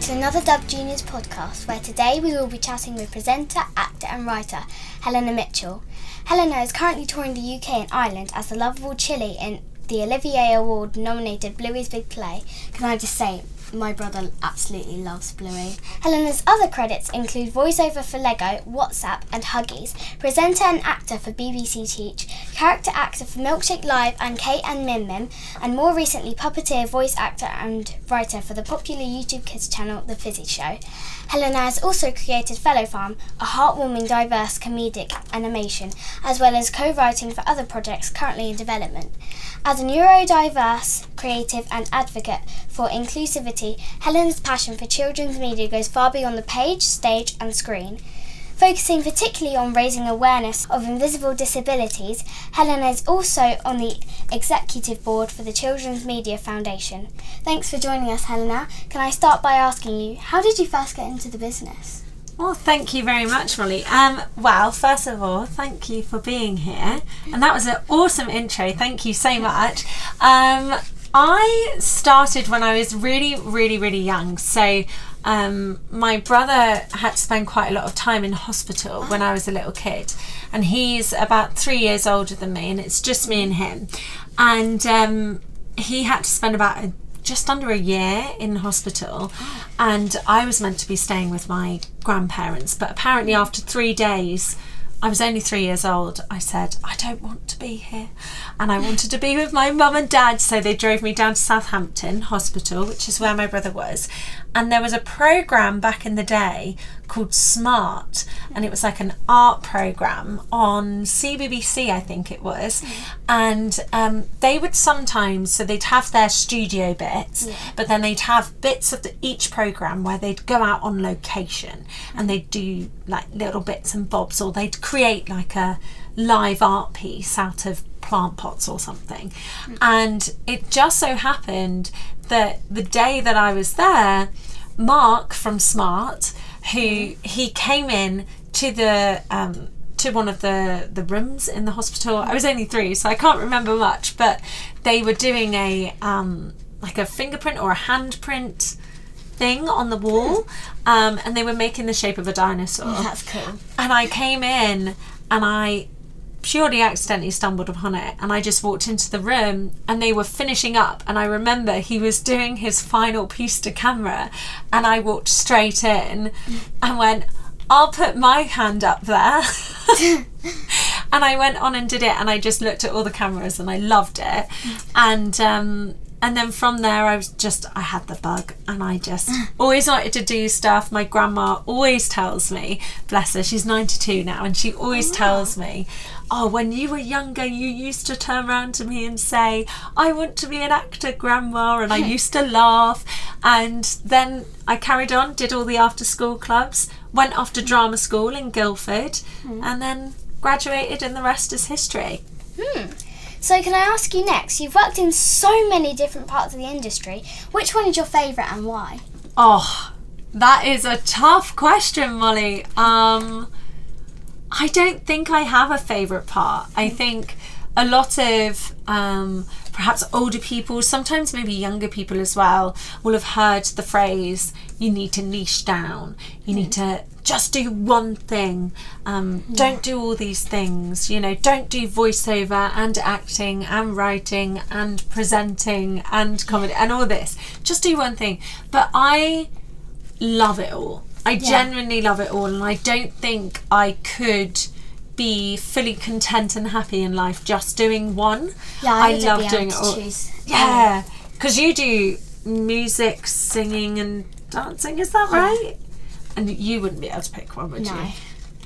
to another Dove Juniors podcast, where today we will be chatting with presenter, actor and writer Helena Mitchell. Helena is currently touring the UK and Ireland as the lovable Chili in the Olivier Award nominated Bluey's big play. Can I just say, my brother absolutely loves Bluey. Helena's other credits include voiceover for Lego, WhatsApp and Huggies, presenter and actor for BBC Teach, character actor for Milkshake Live and Kate and Mim Mim, and more recently puppeteer, voice actor and writer for the popular YouTube Kids channel The Fizzy Show. Helena has also created Fellow Farm, a heartwarming, diverse comedic animation, as well as co-writing for other projects currently in development. As a neurodiverse, creative and advocate for inclusivity, Helena's passion for children's media goes far beyond the page, stage and screen. Focusing particularly on raising awareness of invisible disabilities, Helena is also on the executive board for the Children's Media Foundation. Thanks for joining us, Helena. Can I start by asking you, how did you first get into the business? Well, thank you very much, Mollie. Well, first of all, thank you for being here. And that was an awesome intro. Thank you so much. I started when I was really young. So my brother had to spend quite a lot of time in hospital when I was a little kid. And he's about 3 years older than me, and it's just me and him. And he had to spend about just under a year in hospital, and I was meant to be staying with my grandparents, but apparently after 3 days, I was only 3 years old, I said, I don't want to be here, and I wanted to be with my mum and dad. So they drove me down to Southampton Hospital, which is where my brother was, and there was a programme back in the day called Smart, and it was like an art programme on CBBC, I think it was. And they would sometimes, so they'd have their studio bits, but then they'd have bits of each programme where they'd go out on location and they'd do like little bits and bobs, or they'd create like a live art piece out of plant pots or something. And it just so happened that the day that I was there, Mark from Smart, he came in to the to one of the rooms in the hospital. I was only 3, so I can't remember much, but they were doing a like a fingerprint or a handprint thing on the wall, and they were making the shape of a dinosaur. That's cool. And I came in and I purely accidentally stumbled upon it, and I just walked into the room and they were finishing up, and I remember he was doing his final piece to camera, and I walked straight in and went, I'll put my hand up there. And I went on and did it, and I just looked at all the cameras and I loved it. And then from there I had the bug, and I just always wanted to do stuff. My grandma always tells me, bless her, she's 92 now, and she always tells me, oh, when you were younger you used to turn around to me and say, I want to be an actor, Grandma, and I used to laugh. And then I carried on, did all the after school clubs, went off to drama school in Guildford, and then graduated, and the rest is history. So can I ask you next, you've worked in so many different parts of the industry, which one is your favourite and why? Oh, that is a tough question, Mollie. I don't think I have a favourite part. I think a lot of perhaps older people, sometimes maybe younger people as well, will have heard the phrase, you need to niche down, you need to just do one thing, don't do all these things, don't do voiceover and acting and writing and presenting and comedy and all this, just do one thing. But I love it all. I genuinely love it all, and I don't think I could be fully content and happy in life just doing one. I love doing it all. Choose. Yeah, because you do music, singing and dancing, is that right? And you wouldn't be able to pick one, would you?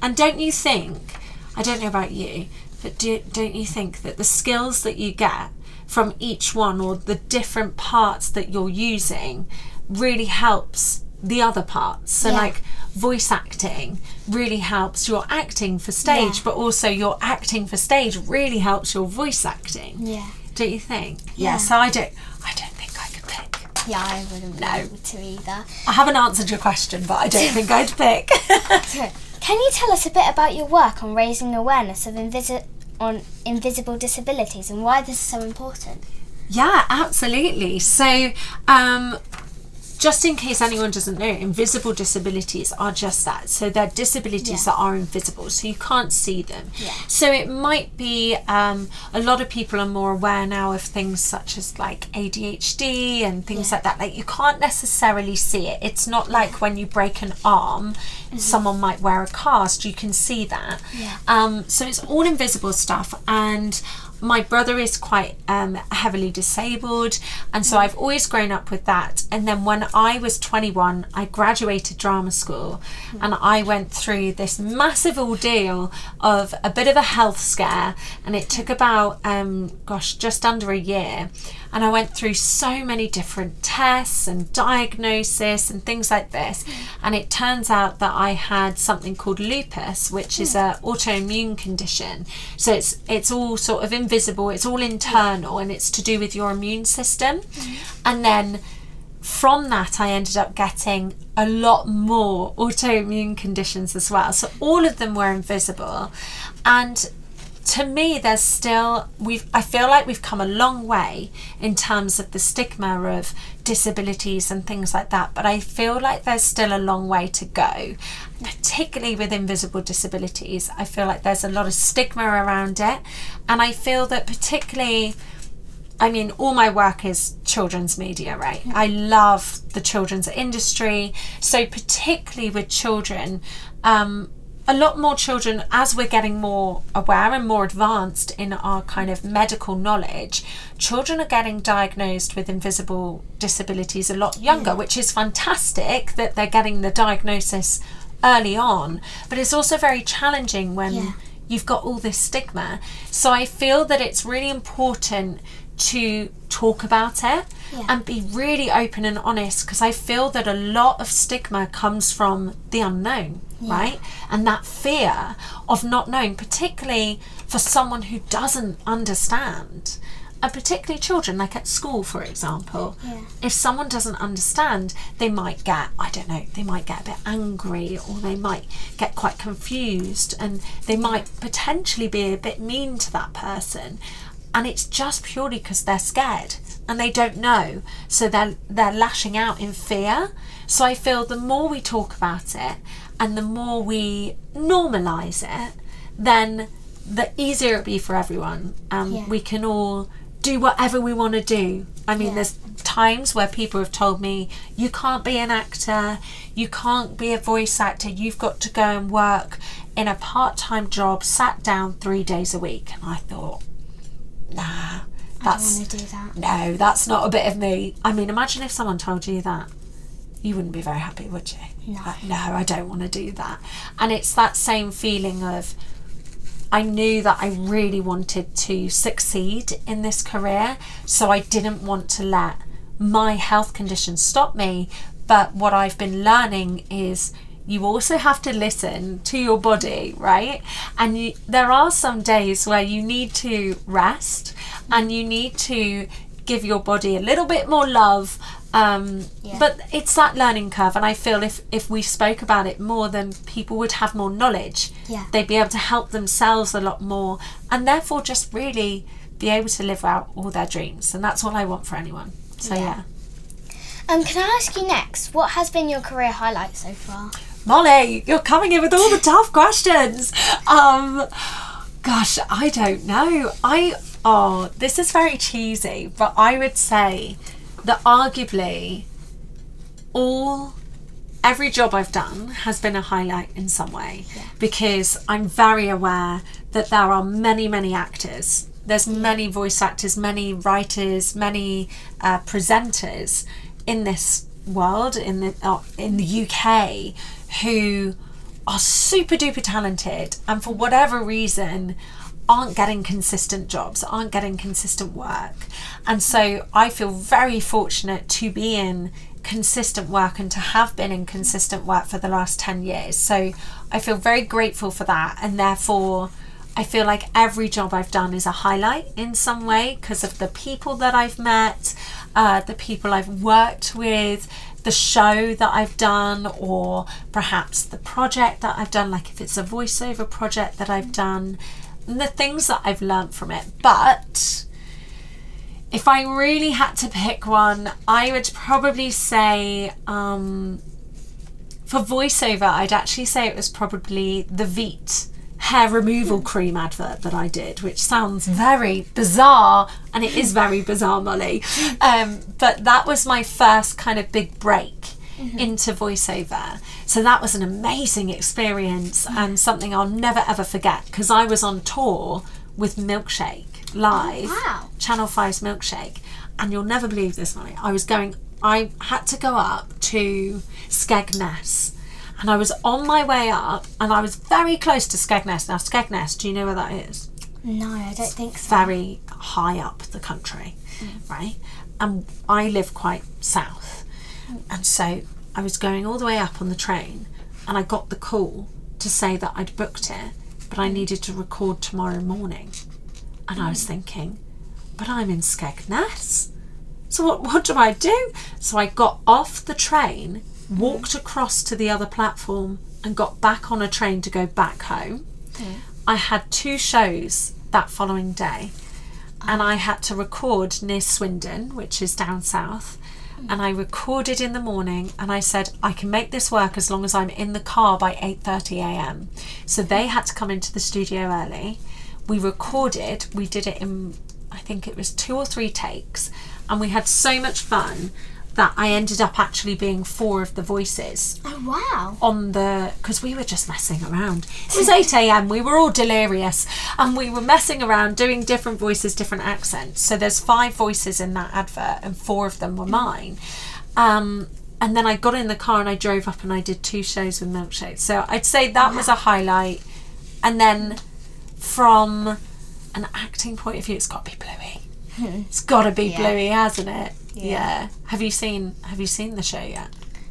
And don't you think, I don't know about you, but don't you think that the skills that you get from each one, or the different parts that you're using, really helps the other parts? So like voice acting really helps your acting for stage, but also your acting for stage really helps your voice acting. Don't you think? So I don't think I could pick. I wouldn't be able to either. I haven't answered your question, but I don't think I'd pick. Can you tell us a bit about your work on raising awareness of invisible disabilities and why this is so important? Yeah, absolutely. So just in case anyone doesn't know, invisible disabilities are just that. So they're disabilities that are invisible, so you can't see them. So it might be a lot of people are more aware now of things such as like ADHD and things like that. Like you can't necessarily see it. It's not like when you break an arm, someone might wear a cast, you can see that. So it's all invisible stuff. And my brother is quite heavily disabled, and so I've always grown up with that. And then when I was 21, I graduated drama school, and I went through this massive ordeal of a bit of a health scare, and it took about just under a year. And I went through so many different tests and diagnosis and things like this, and it turns out that I had something called lupus, which is an autoimmune condition. So it's all sort of invisible, it's all internal, and it's to do with your immune system. And then from that I ended up getting a lot more autoimmune conditions as well. So all of them were invisible. And to me, there's still, I feel like we've come a long way in terms of the stigma of disabilities and things like that, but I feel like there's still a long way to go, particularly with invisible disabilities. I feel like there's a lot of stigma around it, and I feel that particularly, I mean, all my work is children's media, right? I love the children's industry, so particularly with children, a lot more children, as we're getting more aware and more advanced in our kind of medical knowledge, children are getting diagnosed with invisible disabilities a lot younger, which is fantastic that they're getting the diagnosis early on, but it's also very challenging when you've got all this stigma. So I feel that it's really important to talk about it and be really open and honest, because I feel that a lot of stigma comes from the unknown, right? And that fear of not knowing, particularly for someone who doesn't understand, and particularly children, like at school, for example. If someone doesn't understand, they might get, I don't know, they might get a bit angry, or they might get quite confused, and they might potentially be a bit mean to that person. And it's just purely because they're scared and they don't know, so they're lashing out in fear. So I feel the more we talk about it and the more we normalise it, then the easier it'll be for everyone. We can all do whatever we want to do. I mean, there's times where people have told me, you can't be an actor, you can't be a voice actor, you've got to go and work in a part-time job, sat down 3 days a week. And I thought, nah, I don't want to do that. No, that's not a bit of me. I mean, imagine if someone told you that. You wouldn't be very happy, would you? No. No, I don't want to do that. And it's that same feeling of, I knew that I really wanted to succeed in this career, so I didn't want to let my health condition stop me. But what I've been learning is you also have to listen to your body, right? And there are some days where you need to rest and you need to give your body a little bit more love. But it's that learning curve, and I feel if we spoke about it more, then people would have more knowledge. They'd be able to help themselves a lot more, and therefore just really be able to live out all their dreams. And that's all I want for anyone. So can I ask you next, what has been your career highlight so far? Mollie, you're coming in with all the tough questions. Gosh, I don't know. This is very cheesy, but I would say that arguably every job I've done has been a highlight in some way, because I'm very aware that there are many, many actors. There's many voice actors, many writers, many presenters in this world, in the UK, who are super duper talented, and for whatever reason aren't getting consistent jobs, aren't getting consistent work. And so I feel very fortunate to be in consistent work and to have been in consistent work for the last 10 years. So I feel very grateful for that, and therefore I feel like every job I've done is a highlight in some way, because of the people that I've met, the people I've worked with, the show that I've done, or perhaps the project that I've done, like if it's a voiceover project that I've done, and the things that I've learned from it. But If I really had to pick one, I would probably say, for voiceover, I'd actually say it was probably the Veet hair removal cream advert that I did, which sounds very bizarre, and it is very bizarre, Mollie. But that was my first kind of big break into voiceover. So that was an amazing experience and something I'll never ever forget, because I was on tour with Milkshake live, Channel 5's Milkshake, and you'll never believe this, Mollie. I had to go up to Skegness, and I was on my way up, and I was very close to Skegness. Now, Skegness, do you know where that is? No, I don't think so. Very high up the country, right? And I live quite south, and so I was going all the way up on the train, and I got the call to say that I'd booked it, but I needed to record tomorrow morning. And I was thinking, but I'm in Skegness, so what do I do? So I got off the train, walked across to the other platform, and got back on a train to go back home. I had 2 shows that following day, and I had to record near Swindon, which is down south, and I recorded in the morning, and I said I can make this work as long as I'm in the car by 8:30 a.m. So they had to come into the studio early. We recorded, we did it in, I think it was 2 or 3 takes, and we had so much fun that I ended up actually being 4 of the voices. Oh, wow. Because we were just messing around. It was 8 a.m, we were all delirious, and we were messing around doing different voices, different accents. So there's 5 voices in that advert, and 4 of them were mine. And then I got in the car and I drove up and I did 2 shows with Milkshake. So I'd say that was a highlight. And then from an acting point of view, it's got to be Bluey. It's got to be Bluey, hasn't it? Yeah. Have you seen the show yet?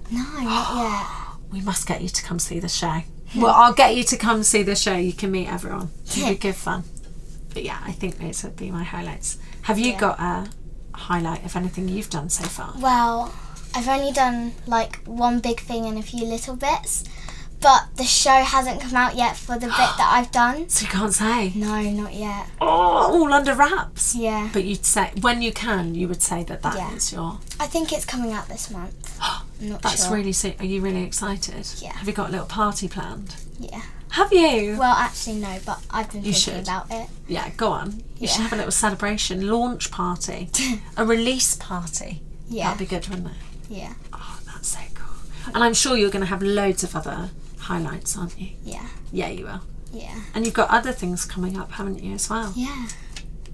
No, not yet. We must get you to come see the show. Well, I'll get you to come see the show. You can meet everyone. It'll be good fun. But yeah, I think those would be my highlights. Have you got a highlight of anything you've done so far? Well, I've only done like one big thing and a few little bits, but the show hasn't come out yet for the bit that I've done. So you can't say? No, not yet. Oh, all under wraps? Yeah. But you'd say, when you can, you would say that is your... I think it's coming out this month. I'm not That's sure. really sick. Are you really excited? Yeah. Have you got a little party planned? Yeah. Have you? Well, actually, no, but I've been thinking about it. Yeah, go on. You should have a little celebration. Launch party. A release party. Yeah. That'd be good, wouldn't it? Yeah. Oh, that's so cool. And I'm sure you're going to have loads of other highlights, aren't you? Yeah. Yeah, you will. Yeah. And you've got other things coming up, haven't you, as well? Yeah.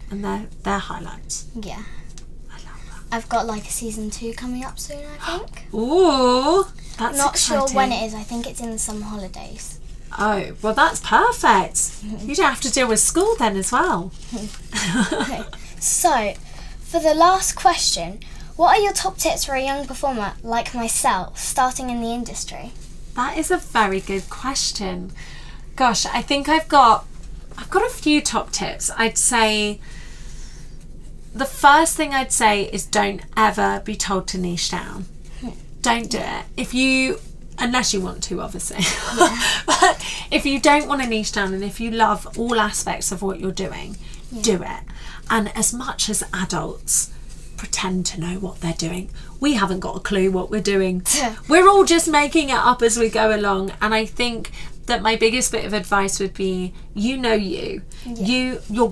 And they're highlights. Yeah. I love that. I've got like a season 2 coming up soon, I think. Ooh, that's Not exciting. sure when it is. I think it's in the summer holidays. Oh, well, that's perfect. You don't have to deal with school then as well. Okay. So, for the last question, what are your top tips for a young performer like myself starting in the industry? That is a very good question. Gosh, I think I've got a few top tips. I'd say the first thing I'd say is don't ever be told to niche down. Don't do it. Unless you want to, obviously. But if you don't want to niche down, and if you love all aspects of what you're doing, do it. And as much as adults pretend to know what they're doing, we haven't got a clue what we're doing. We're all just making it up as we go along. And I think that my biggest bit of advice would be, your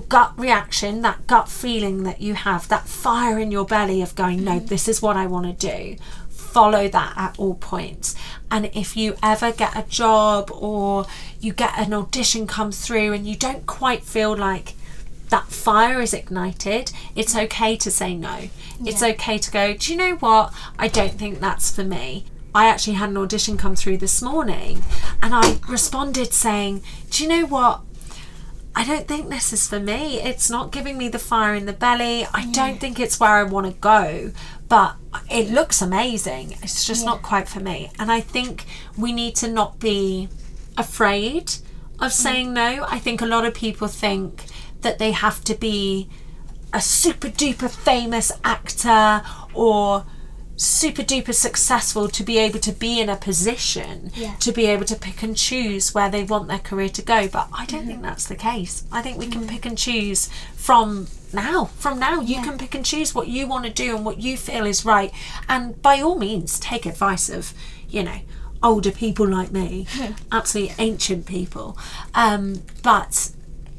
gut reaction, that gut feeling that you have, that fire in your belly of going, no, this is what I want to do. Follow that at all points. And if you ever get a job or you get an audition come through and you don't quite feel like that fire is ignited, it's okay to say no. It's okay to go, do you know what? I don't think that's for me. I actually had an audition come through this morning and I responded saying, do you know what? I don't think this is for me. It's not giving me the fire in the belly. I don't think it's where I want to go, but it looks amazing. It's just not quite for me. And I think we need to not be afraid of saying no. I think a lot of people think that they have to be a super duper famous actor or super duper successful to be able to be in a position to be able to pick and choose where they want their career to go. But I don't think that's the case. I think we can pick and choose from From now, you can pick and choose what you want to do and what you feel is right. And by all means, take advice of, older people like me, absolutely ancient people. But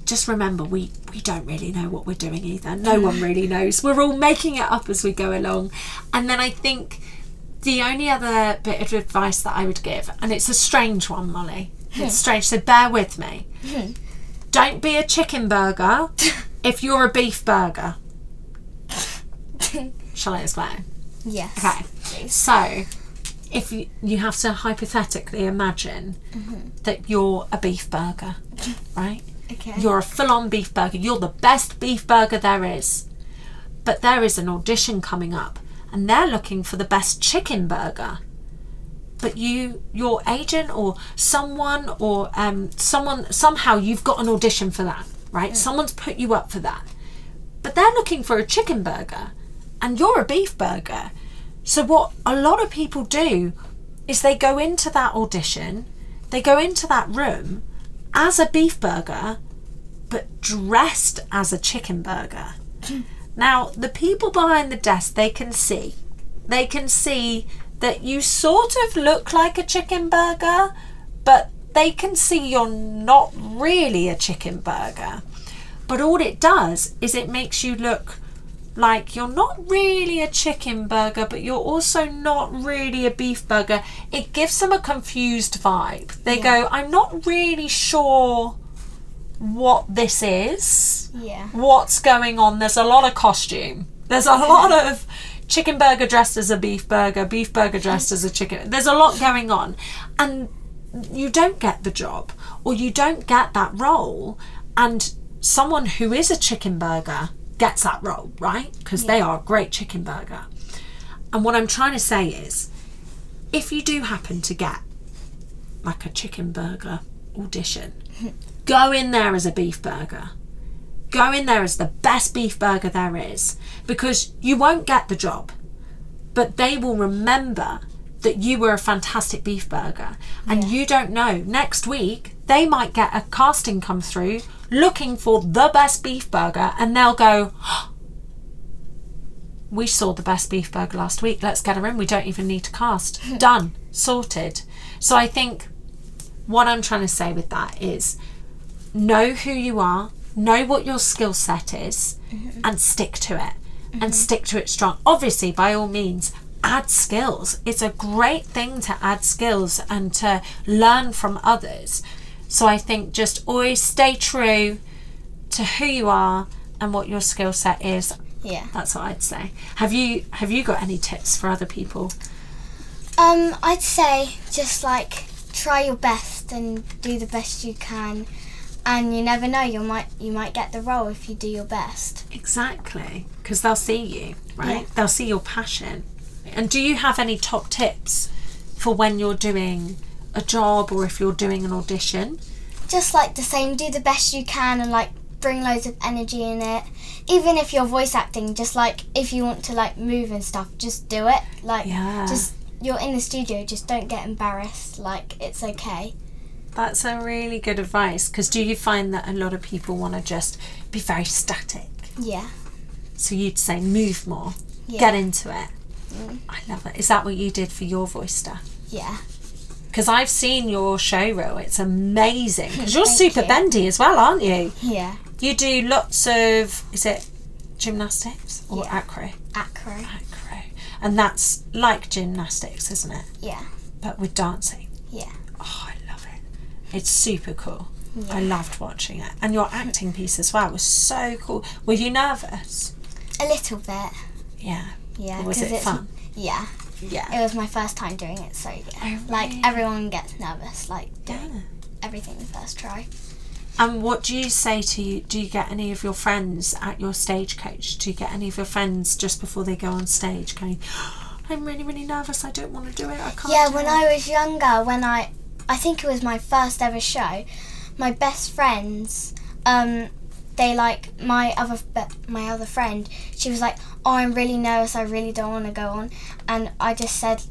just remember, we don't really know what we're doing either. No one really knows. We're all making it up as we go along. And then I think the only other bit of advice that I would give, and it's a strange one, Molly. It's strange, so bear with me. Don't be a chicken burger if you're a beef burger. Shall I explain? Yes. Okay. Please. So, if you have to hypothetically imagine that you're a beef burger, right? Okay. You're a full-on beef burger. You're the best beef burger there is. But there is an audition coming up, and they're looking for the best chicken burger. But your agent or someone or somehow you've got an audition for that, right? Someone's put you up for that. But they're looking for a chicken burger, and you're a beef burger. So what a lot of people do is they go into that audition, they go into that room as a beef burger, but dressed as a chicken burger. Now, the people behind the desk, they can see that you sort of look like a chicken burger, but they can see you're not really a chicken burger. But all it does is it makes you look like you're not really a chicken burger, but you're also not really a beef burger. It gives them a confused vibe. They go, I'm not really sure what this is. Yeah. What's going on? There's a lot of costume. There's a lot of chicken burger dressed as a beef burger dressed as a chicken. There's a lot going on. And you don't get the job, or you don't get that role, and someone who is a chicken burger gets that role, right? Because they are a great chicken burger. And what I'm trying to say is, if you do happen to get like a chicken burger audition, go in there as a beef burger. Go in there as the best beef burger there is, because you won't get the job, but they will remember that you were a fantastic beef burger. And you don't know, next week they might get a casting come through looking for the best beef burger, and they'll go, we saw the best beef burger last week, let's get her in, we don't even need to cast. Done, sorted. So I think what I'm trying to say with that is, know who you are, know what your skill set is, and stick to it, and stick to it strong. Obviously, by all means, add skills. It's a great thing to add skills and to learn from others. So I think just always stay true to who you are and what your skill set is. Yeah. That's what I'd say. Have you got any tips for other people? I'd say just like try your best and do the best you can, and you never know, you might get the role if you do your best. Exactly, because they'll see you, right? Yeah. They'll see your passion. And do you have any top tips for when you're doing a job or if you're doing an audition? Just like the same, do the best you can and like bring loads of energy in it. Even if you're voice acting, just like if you want to like move and stuff, just do it. Like just you're in the studio, just don't get embarrassed. Like it's okay. That's a really good advice, because do you find that a lot of people want to just be very static? Yeah. So you'd say move more, get into it. I love it. Is that what you did for your voice stuff? Yeah. Because I've seen your show reel. It's amazing. Because you're Thank super you. bendy as well, aren't you? Yeah. You do lots of, is it gymnastics or acro? Acro. Acro. And that's like gymnastics, isn't it? Yeah. But with dancing. Yeah. Oh, I love it. It's super cool. Yeah. I loved watching it. And your acting piece as well was so cool. Were you nervous? A little bit. Yeah. Yeah. Was 'cause it fun? Yeah. Yeah. It was my first time doing it, so yeah. Oh, Like really? everyone gets nervous, like doing Yeah. everything the first try. And what do you say to you? Do you get any of your friends at your stagecoach? Do you get any of your friends just before they go on stage going, I'm really, really nervous, I don't want to do it, I can't Yeah, do when it. I was younger, when I think it was my first ever show, my best friends, they like my other friend, she was like, oh, I'm really nervous, I really don't want to go on. And I just said,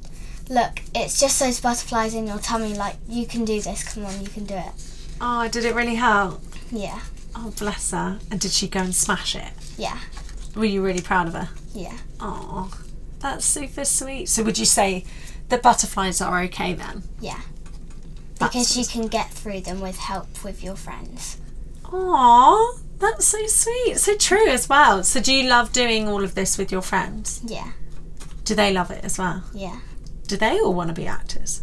look, it's just those butterflies in your tummy, like, you can do this, come on, you can do it. Oh, did it really help? Yeah. Oh, bless her. And did she go and smash it? Yeah. Were you really proud of her? Yeah. Oh, that's super sweet. So would you say that butterflies are okay then? Yeah. Because you can get through them with help with your friends. Aw, that's so sweet. So true as well. So do you love doing all of this with your friends? Yeah. Do they love it as well? Yeah. Do they all want to be actors?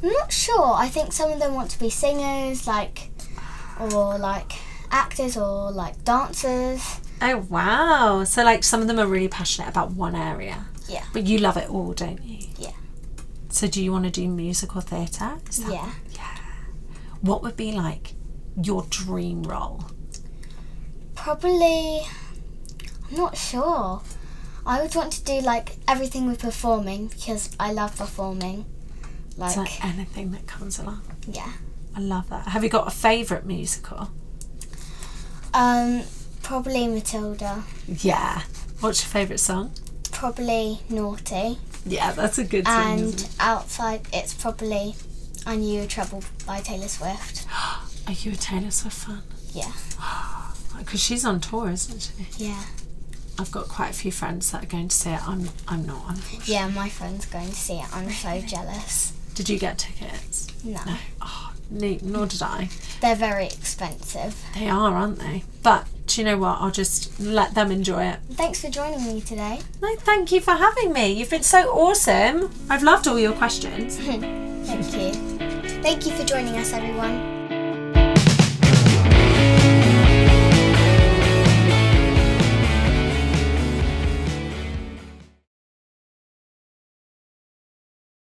I'm not sure. I think some of them want to be singers, or actors, or dancers. Oh, wow. So some of them are really passionate about one area. Yeah. But you love it all, don't you? Yeah. So do you want to do musical theatre? Yeah. Yeah. What would be your dream role? Probably, I'm not sure. I would want to do everything with performing because I love performing. So anything that comes along. Yeah. I love that. Have you got a favourite musical? Probably Matilda. Yeah. What's your favourite song? Probably Naughty. Yeah, that's a good song. And outside, it's probably I Knew You Were Trouble by Taylor Swift. Are you a Taylor Swift fan? Yeah. Because she's on tour, isn't she? Yeah. I've got quite a few friends that are going to see it. I'm not, unfortunately. Yeah, my friend's going to see it. I'm so jealous. Did you get tickets? No. Oh, nor did I. They're very expensive. They are, aren't they? But do you know what? I'll just let them enjoy it. Thanks for joining me today. No, thank you for having me. You've been so awesome. I've loved all your questions. Thank you. Thank you for joining us, everyone.